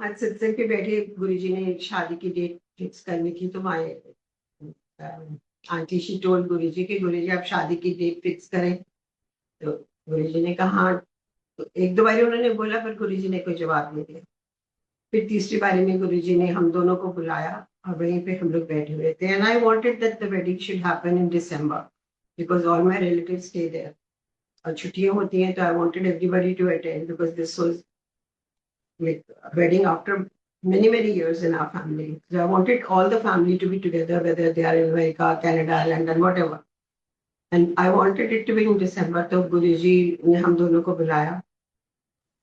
आज सत्संग पे बैठे गुरुजी ने शादी की डेट फिक्स करनी थी, तो माय आंटी शी टोल्ड गुरुजी कि गुरुजी आप शादी की डेट फिक्स करें। तो गुरुजी ने कहा हाँ। तो एक दो बारी उन्होंने बोला, पर गुरुजी ने कोई जवाब नहीं दिया। फिर तीसरी बारी में गुरुजी ने हम दोनों को बुलाया और वहीं पे हम लोग बैठे हुए थे। And I wanted that the wedding should happen in December because all my relatives stay there. और छुट्टियां होती हैं तो I wanted everybody to attend because this was like a wedding after many years in our family. So I wanted all the family to be together, whether they are in America, Canada, London, whatever. And I wanted it to be in December. तो गुरुजी ने हम दोनों को बुलाया।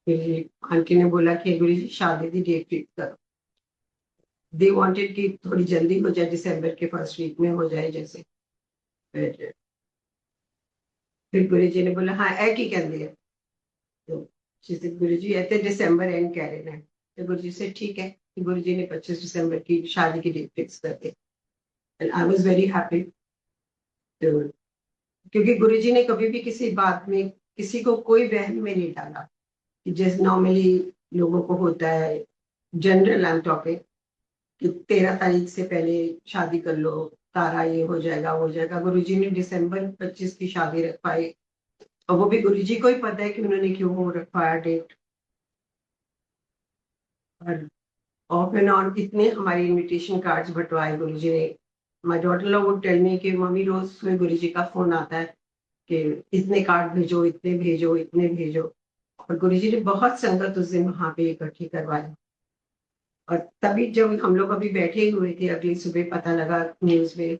फिर aunty ने बोला कि गुरुजी शादी की डेट फिक्स करो। दे वांटेड कि थोड़ी जल्दी हो जाए, दिसंबर के फर्स्ट वीक में हो जाए जैसे। फिर गुरुजी ने बोला हाँ एक ही कर दिया। तो गुरुजी ऐसे दिसंबर एंड कह रहे हैं। तो गुरुजी से ठीक है। गुरुजी ने 25 दिसंबर की शादी की डेट फिक्स कर दी। And I was very happy. तो क्योंकि गुरुजी ने कभी भी किसी बात में किसी को कोई वहम में नहीं डाला कि जैसे नॉर्मली लोगों को होता है, जनरल आई एम टॉकिंग, कि 13 तारीख से पहले शादी कर लो, तारा ये हो जाएगा वो हो जाएगा। गुरुजी ने दिसंबर 25 की शादी रखवाई, और वो भी गुरुजी को ही पता है कि उन्होंने क्यों वो रखवाया डेट। और ऑफ एंड ऑन इतने हमारे इनविटेशन कार्ड्स बंटवाए गुरुजी ने। My daughter law would tell me कि मम्मी रोज सुबह गुरुजी का फोन आता है कि इतने कार्ड भेजो, इतने भेजो, इतने भेजो। और गुरुजी ने बहुत संगत उस दिन वहां पे इकट्ठी करवाई। और तभी जब हम लोग अभी बैठे हुए थे, अगली सुबह पता लगा न्यूज में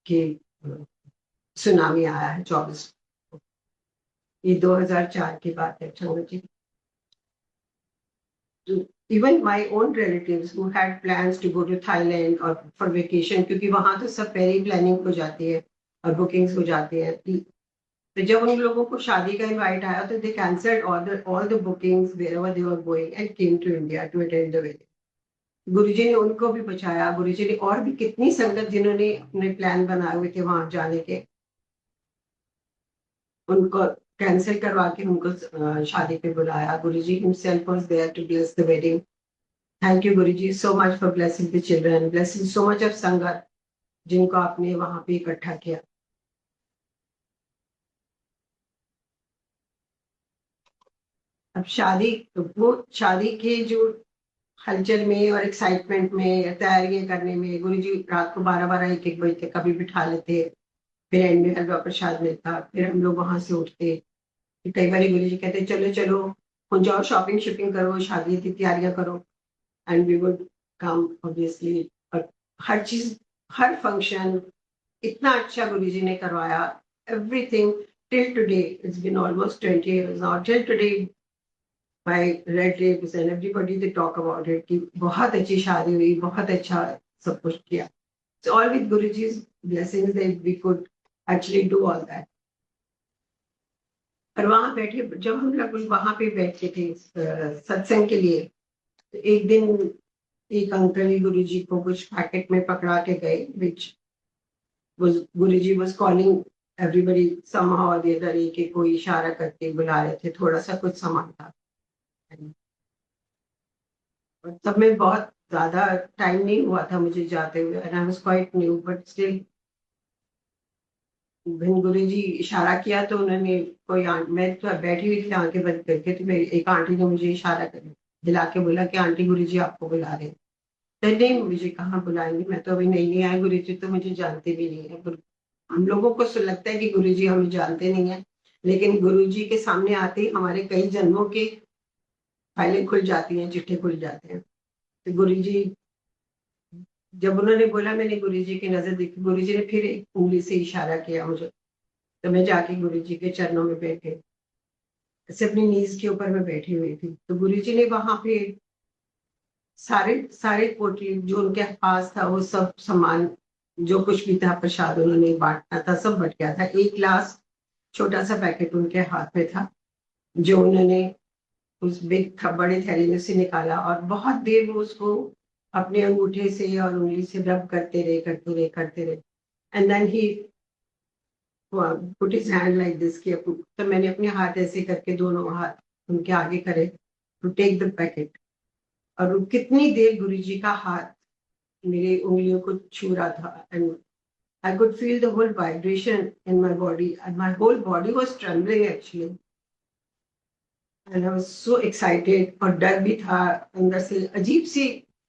कि सुनामी आया है 24। ये 2004 की बात है संगत जी। Even my own relatives who had plans to go to Thailand or for vacation, क्योंकि वहां तो सब पहले ही प्लानिंग हो जाती है और बुकिंग्स हो जाती है। तो जब उन लोगों को शादी का इनवाइट आया तो दे cancelled all the bookings wherever they were going and came to India to attend the wedding. गुरुजी ने उनको भी बचाया। गुरुजी ने और भी कितनी संगत जिन्होंने अपने प्लान बनाए हुए थे वहां जाने के, उनको कैंसिल करवा के उनको शादी पे बुलाया। गुरुजी himself was there to bless the wedding. Thank you Guruji so much for blessing the children, blessing so much of संगत जिनको आपने वहां पे इकट्ठा किया। अब वो शादी के जो हलचल में और एक्साइटमेंट में तैयारियां करने में गुरुजी रात को 12-12 1-1 बजे तक कभी बिठा लेते। फिर एंड में हलवा प्रसाद मिलता, फिर हम लोग वहां से उठते। फिर कई बार गुरुजी कहते चलो चलो हो जाओ, शॉपिंग शॉपिंग करो, शादी की तैयारियां करो। And we would come obviously. और हर चीज, हर फंक्शन इतना अच्छा गुरुजी ने करवाया। Everything till today, it's been almost 20 years now, till today my relatives and everybody they talk about it कि बहुत अच्छी शादी हुई, बहुत अच्छा सब कुछ किया। So all with Guruji's blessings that we could actually do all that. और वहां बैठे जब हम लोग वहां पे बैठे थे सत्संग के लिए, तो एक दिन एक अंकल गुरुजी को कुछ पैकेट में पकड़ा के गए, which was Guruji was calling everybody somehow or the other, एक कोई इशारा करके बुला रहे थे। थोड़ा सा कुछ सामान था और तब में बहुत ज्यादा टाइम नहीं हुआ था मुझे जाते हुए, and I was quite new, but still Guruji इशारा किया तो उन्होंने मैं तो बैठी हुई थी आंखें बंद करके, तो एक आंटी ने मुझे इशारा कर दिला के बोला कि आंटी गुरुजी आपको बुला रहे हैं। तो नहीं, मुझे कहाँ बुलाएंगे, मैं तो अभी नहीं आया, गुरुजी तो मुझे जानते भी नहीं है। हम लोगों को लगता है कि गुरुजी हमें जानते नहीं है, लेकिन गुरुजी के सामने आते ही हमारे कई जन्मों के फाइलें खुल जाती हैं, चिट्ठे खुल जाते हैं। तो गुरुजी जब उन्होंने बोला, मैंने गुरुजी की नजर देखी, गुरुजी ने फिर एक उंगली से इशारा किया मुझे। तो मैं जाके गुरुजी के चरणों में बैठे, ऐसे अपनी नीज के ऊपर मैं बैठी हुई थी। तो गुरुजी ने वहां पे सारे सारे पोटली जो उनके पास था, वो सब सामान जो कुछ भी था प्रसाद उन्होंने बांटना था, सब बट गया था। एक लास्ट छोटा सा पैकेट उनके हाथ में था जो उन्होंने उस बिग बड़े थैली में से निकाला, और बहुत देर वो उसको अपने अंगूठे से और उंगली से रब करते रहे। And then he put his hand like this कि तो मैंने अपने हाथ ऐसे करके दोनों हाथ उनके आगे करे टू टेक द पैकेट। और वो कितनी देर गुरुजी का हाथ मेरी उंगलियों को छू रहा था, and I could feel the whole vibration in my body, and my whole body was trembling actually. And I was so excited, और डर भी था अंदर से, अजीब सी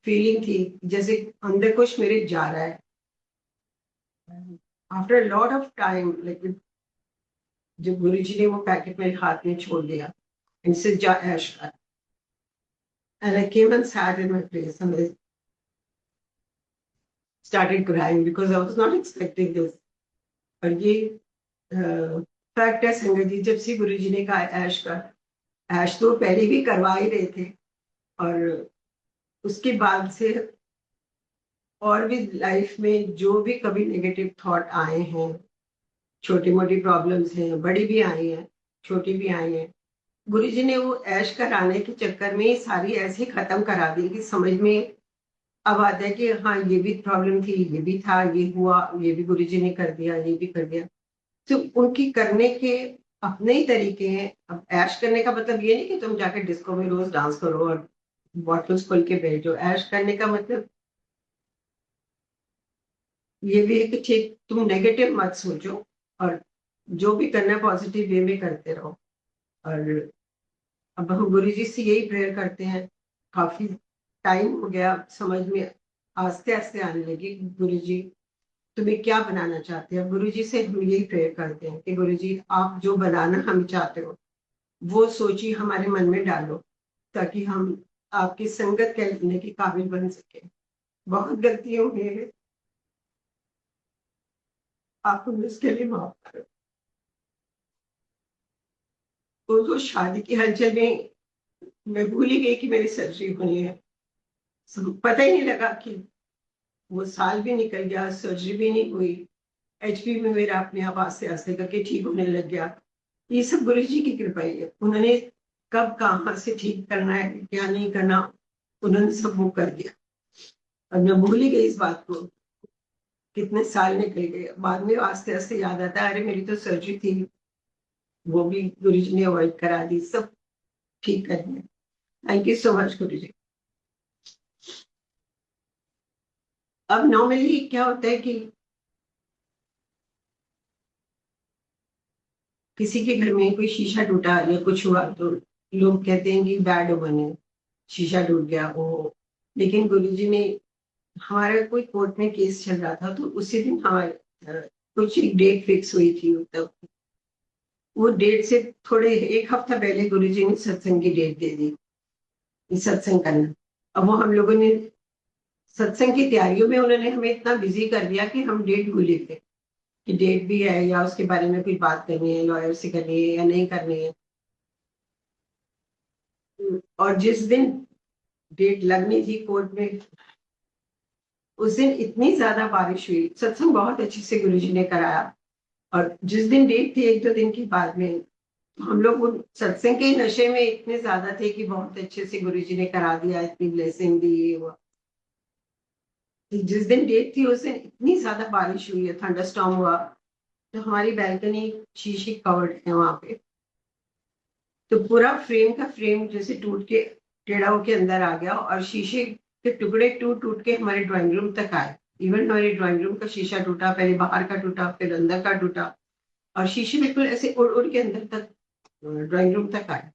फीलिंग थी जैसे अंदर कुछ मेरे जा रहा है. After a lot of time, like जब गुरुजी ने वो पैकेट मेरे हाथ में छोड़ दिया, and said जा ऐश कर, and I came and sat in my place and I started crying because I was not expecting this. और ये फैक्ट है संगत जी, जब से गुरुजी ने कहा ऐश कर, ऐश तो पहले भी करवा ही रहे थे, और उसके बाद से और भी लाइफ में जो भी कभी नेगेटिव थॉट आए हैं, छोटी मोटी प्रॉब्लम्स हैं, बड़ी भी आई हैं, छोटी भी आई हैं, गुरुजी ने वो ऐश कराने के चक्कर में सारी ऐसे खत्म करा दी कि समझ में अब आता है कि हाँ ये भी प्रॉब्लम थी, ये भी था, ये हुआ, ये भी गुरुजी ने कर दिया, ये भी कर दिया. तो उनकी करने के अपने ही तरीके हैं. अब ऐश करने का मतलब ये नहीं कि तुम जाके डिस्को में रोज डांस करो और बॉटल्स खोल के बैठो. ऐश करने का मतलब ये भी है कि ठीक तुम नेगेटिव मत सोचो, और जो भी करना है पॉजिटिव वे में करते रहो. और अब हम गुरुजी से यही प्रेयर करते हैं. काफी टाइम हो गया, समझ में आस्ते आस्ते आने लगी गुरुजी तुम्हें क्या बनाना चाहते हैं. गुरुजी से हम यही प्रेयर करते हैं कि गुरुजी आप जो बनाना हम चाहते हो वो सोची हमारे मन में डालो, ताकि हम आपकी संगत करने के काबिल बन सके. बहुत गलतियां हुई हैं, आप हमें इसके लिए माफ करो. तो शादी की हलचल में मैं भूल ही गई कि मेरी सर्जरी होनी है. पता ही नहीं लगा कि वो साल भी निकल गया, सर्जरी भी नहीं हुई, एचपी में मेरा अपने आप आस्ते आस्ते करके ठीक होने लग गया. ये सब गुरु जी की कृपा ही है. उन्होंने कब कहाँ से ठीक करना है, क्या नहीं करना, उन्होंने सब वो कर दिया. और मैं भूल ही गई इस बात को. कितने साल निकल गए, बाद में आस्ते आस्ते याद आता है अरे मेरी तो सर्जरी थी, वो भी गुरु जी ने अवॉइड करा दी, सब ठीक कर दिया. थैंक यू सो मच गुरु जी. अब नॉर्मली क्या होता है कि किसी के घर में कोई शीशा टूटा या कुछ हुआ तो लोग कहते हैं कि बैड ओमन है, शीशा टूट गया वो. लेकिन गुरुजी ने, हमारा कोई कोर्ट में केस चल रहा था तो उसी दिन हमारे कुछ एक डेट फिक्स हुई थी. तब वो डेट से थोड़े एक हफ्ता पहले गुरुजी ने सत्संग की डेट दे दी, सत्संग करना. अब वो हम लोगों ने सत्संग की तैयारियों में उन्होंने हमें इतना बिजी कर दिया कि हम डेट भूल ही गए कि डेट भी है या उसके बारे में कोई बात करनी है, लॉयर से करनी है या नहीं करनी है. और जिस दिन डेट लगनी थी कोर्ट में, उस दिन इतनी ज्यादा बारिश हुई. सत्संग बहुत अच्छे से गुरुजी ने कराया, और जिस दिन डेट थी एक दो दिन के बाद में, तो हम लोग उन सत्संग के नशे में इतने ज्यादा थे कि बहुत अच्छे से गुरुजी ने करा दिया, इतनी ब्लेसिंग दी, ये हुआ. जिस दिन डेट थी उस दिन इतनी ज्यादा बारिश हुई है, थंडरस्टॉर्म हुआ, तो हमारी बैल्कनी शीशे कवर्ड है वहां पे. तो पूरा फ्रेम का फ्रेम जैसे टूट के टेढ़ा होके अंदर आ गया, और शीशे के टुकड़े टूट टूट के हमारे ड्राइंग रूम तक आए. इवन हमारे ड्राइंग रूम का शीशा टूटा, पहले बाहर का टूटा फिर अंदर का टूटा, और शीशे बिल्कुल ऐसे उड़ उड़ के अंदर तक ड्राइंग रूम तक आए.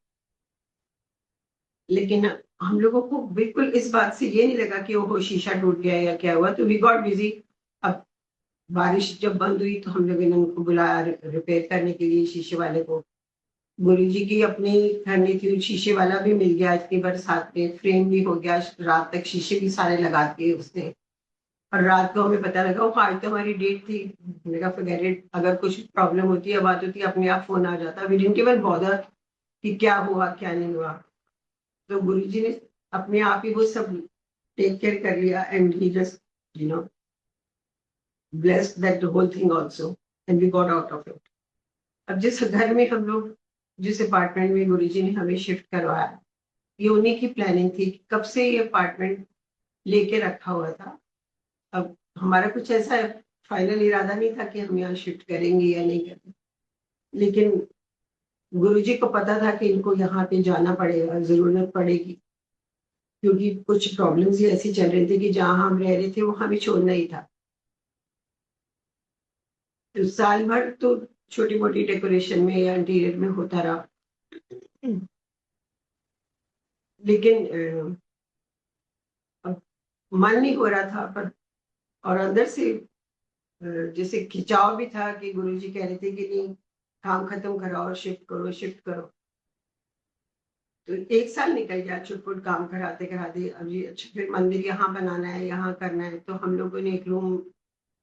लेकिन हम लोगों को बिल्कुल इस बात से ये नहीं लगा कि वो शीशा टूट गया या क्या हुआ. तो वी गॉट बिजी. अब बारिश जब बंद हुई तो हम लोगों ने उनको बुलाया रिपेयर करने के लिए, शीशे वाले को. गुरुजी की अपनी करनी थी, शीशे वाला भी मिल गया इतनी बरसात में, फ्रेम भी हो गया, रात तक शीशे भी सारे लगा दिए उसने. और रात को हमें पता लगा वो आज तो हमारी डेट थी. मैंने कहा forget it, अगर कुछ प्रॉब्लम होती है, बात होती है, अपने आप फोन आ जाता. वी डिडंट इवन बॉदर कि क्या हुआ क्या नहीं हुआ. तो गुरुजी ने अपने आप ही वो सब टेक केयर कर लिया, and he just you know blessed that the whole thing also, and we got out of it. अब जिस घर में हम लोग, जिस अपार्टमेंट में गुरुजी ने हमें शिफ्ट करवाया, ये उन्हीं की प्लानिंग थी. कब से ये अपार्टमेंट लेके रखा हुआ था. अब हमारा कुछ ऐसा फाइनल इरादा नहीं था कि हम यहाँ शिफ्ट करेंगे या नहीं करेंगे, लेकिन गुरुजी को पता था कि इनको यहाँ पे जाना पड़ेगा, जरूरत पड़ेगी. क्योंकि कुछ प्रॉब्लम्स ही ऐसी चल रही थी कि जहां हम रह रहे थे वो हमें छोड़ना ही था। तो साल भर तो छोटी मोटी डेकोरेशन में या इंटीरियर में होता रहा। लेकिन अब मन नहीं हो रहा था पर, और अंदर से जैसे खिंचाव भी था कि गुरुजी कह रहे थे कि नहीं, काम खत्म कराओ, शिफ्ट करो शिफ्ट करो। तो एक साल निकल गया छुटपुट काम कराते कराते। अब ये अच्छा फिर मंदिर यहाँ बनाना है, यहाँ करना है, तो हम लोगों ने एक रूम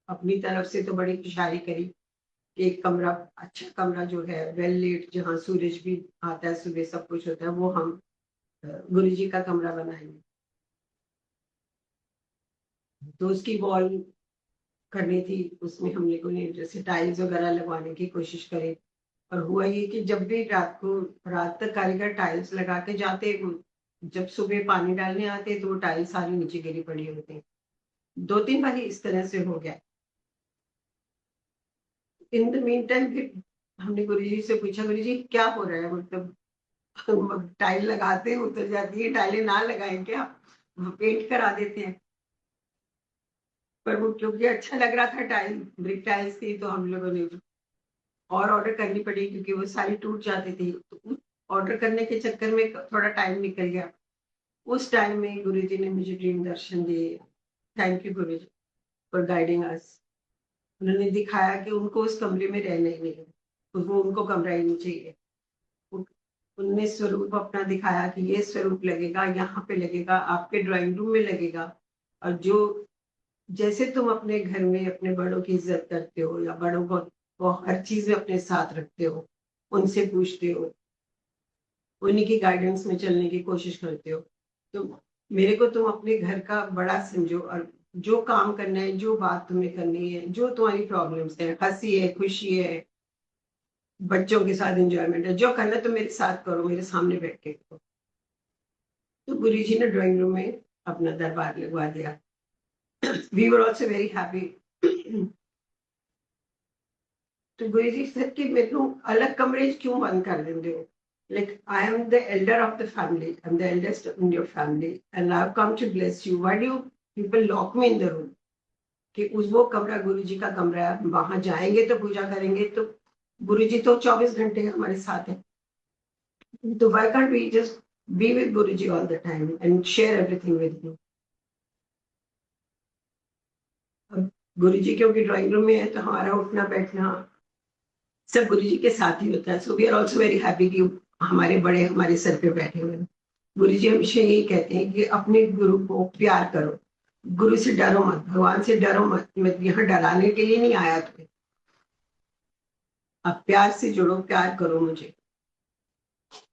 अपनी तरफ से तो बड़ी खुशहाली करी कि एक कमरा, अच्छा कमरा जो है वेल लीट, जहाँ सूरज भी आता है सुबह, सब कुछ होता है, वो हम गुरु जी का कमरा बनाएंगे। तो उसकी वॉल करनी थी, उसमें हम लोगों ने जैसे टाइल्स वगैरह लगवाने की कोशिश करी। और हुआ ये कि जब भी रात तक कारीगर टाइल्स लगा के जाते, जब सुबह पानी डालने आते तो वो टाइल्स सारी नीचे गिरी पड़ी होती। 2-3 बार इस तरह से हो गया। इन द मीन टाइम फिर हमने गुरुजी से पूछा, गुरुजी क्या हो रहा है, मतलब टाइल लगाते हैं उतर जाती है, टाइलें ना लगाएं क्या, पेंट करा देते हैं। पर वो क्योंकि अच्छा लग रहा था, टाइल ब्रिक टाइल्स थी, तो हम लोगों ने और ऑर्डर करनी पड़ी क्योंकि वो सारी टूट जाती थी। तो ऑर्डर करने के चक्कर में थोड़ा टाइम निकल गया। उस टाइम में गुरुजी ने मुझे ड्रीम दर्शन दिए। Thank you Guruji for guiding अस। उन्होंने दिखाया कि उनको उस कमरे में रहना ही नहीं है, वो उनको कमरा ही नहीं चाहिए। उनने स्वरूप अपना दिखाया कि ये स्वरूप लगेगा, यहाँ पे लगेगा, आपके ड्राइंग रूम में लगेगा। और जो जैसे तुम अपने घर में अपने बड़ों की इज्जत करते हो या बड़ों को हर चीज में अपने साथ रखते हो, उनसे पूछते हो, उन्हीं की गाइडेंस में चलने की कोशिश करते हो, तो मेरे को तुम अपने घर का बड़ा समझो। और जो काम करना है, जो बात तुम्हें करनी है, जो तुम्हारी प्रॉब्लम्स है, हंसी है, खुशी है, बच्चों के साथ एंजॉयमेंट है, जो करना है तो मेरे साथ करो, मेरे सामने बैठ के करो। तो गुरु जी ने ड्राइंग रूम में अपना दरबार लगवा दिया। We were also very happy. तो गुरु जी said कि मेरे को अलग कमरे क्यों बंद कर देंगे हो, like I am the elder of the family, I'm the eldest in your family and I've come to bless you, why do you people lock me in the room? कि उस वो कमरा गुरु जी का कमरा है, वहां जाएंगे तो पूजा करेंगे, तो गुरु जी तो 24 घंटे हमारे साथ है, तो why can't we just be with Guru ji all the time and share everything with him? अब गुरु जी क्योंकि ड्राइंग रूम में है तो हमारा उठना बैठना सब गुरु जी के साथ ही होता है। So we are also very happy कि हमारे बड़े हमारे सर पे बैठे हुए हैं। गुरु जी हमेशा यही कहते हैं कि अपने गुरु को प्यार करो, गुरु से डरो मत, भगवान से डरो मत, मैं यहाँ डराने के लिए नहीं आया तुम्हें, आप प्यार से जुड़ो, प्यार करो मुझे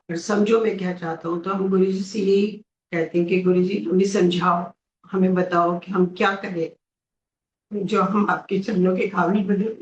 और समझो मैं क्या चाहता हूँ। तो हम गुरु जी से यही कहते हैं कि गुरु जी हमें समझाओ, हमें बताओ कि हम क्या करें जो हम आपके चरणों के काबिल बने।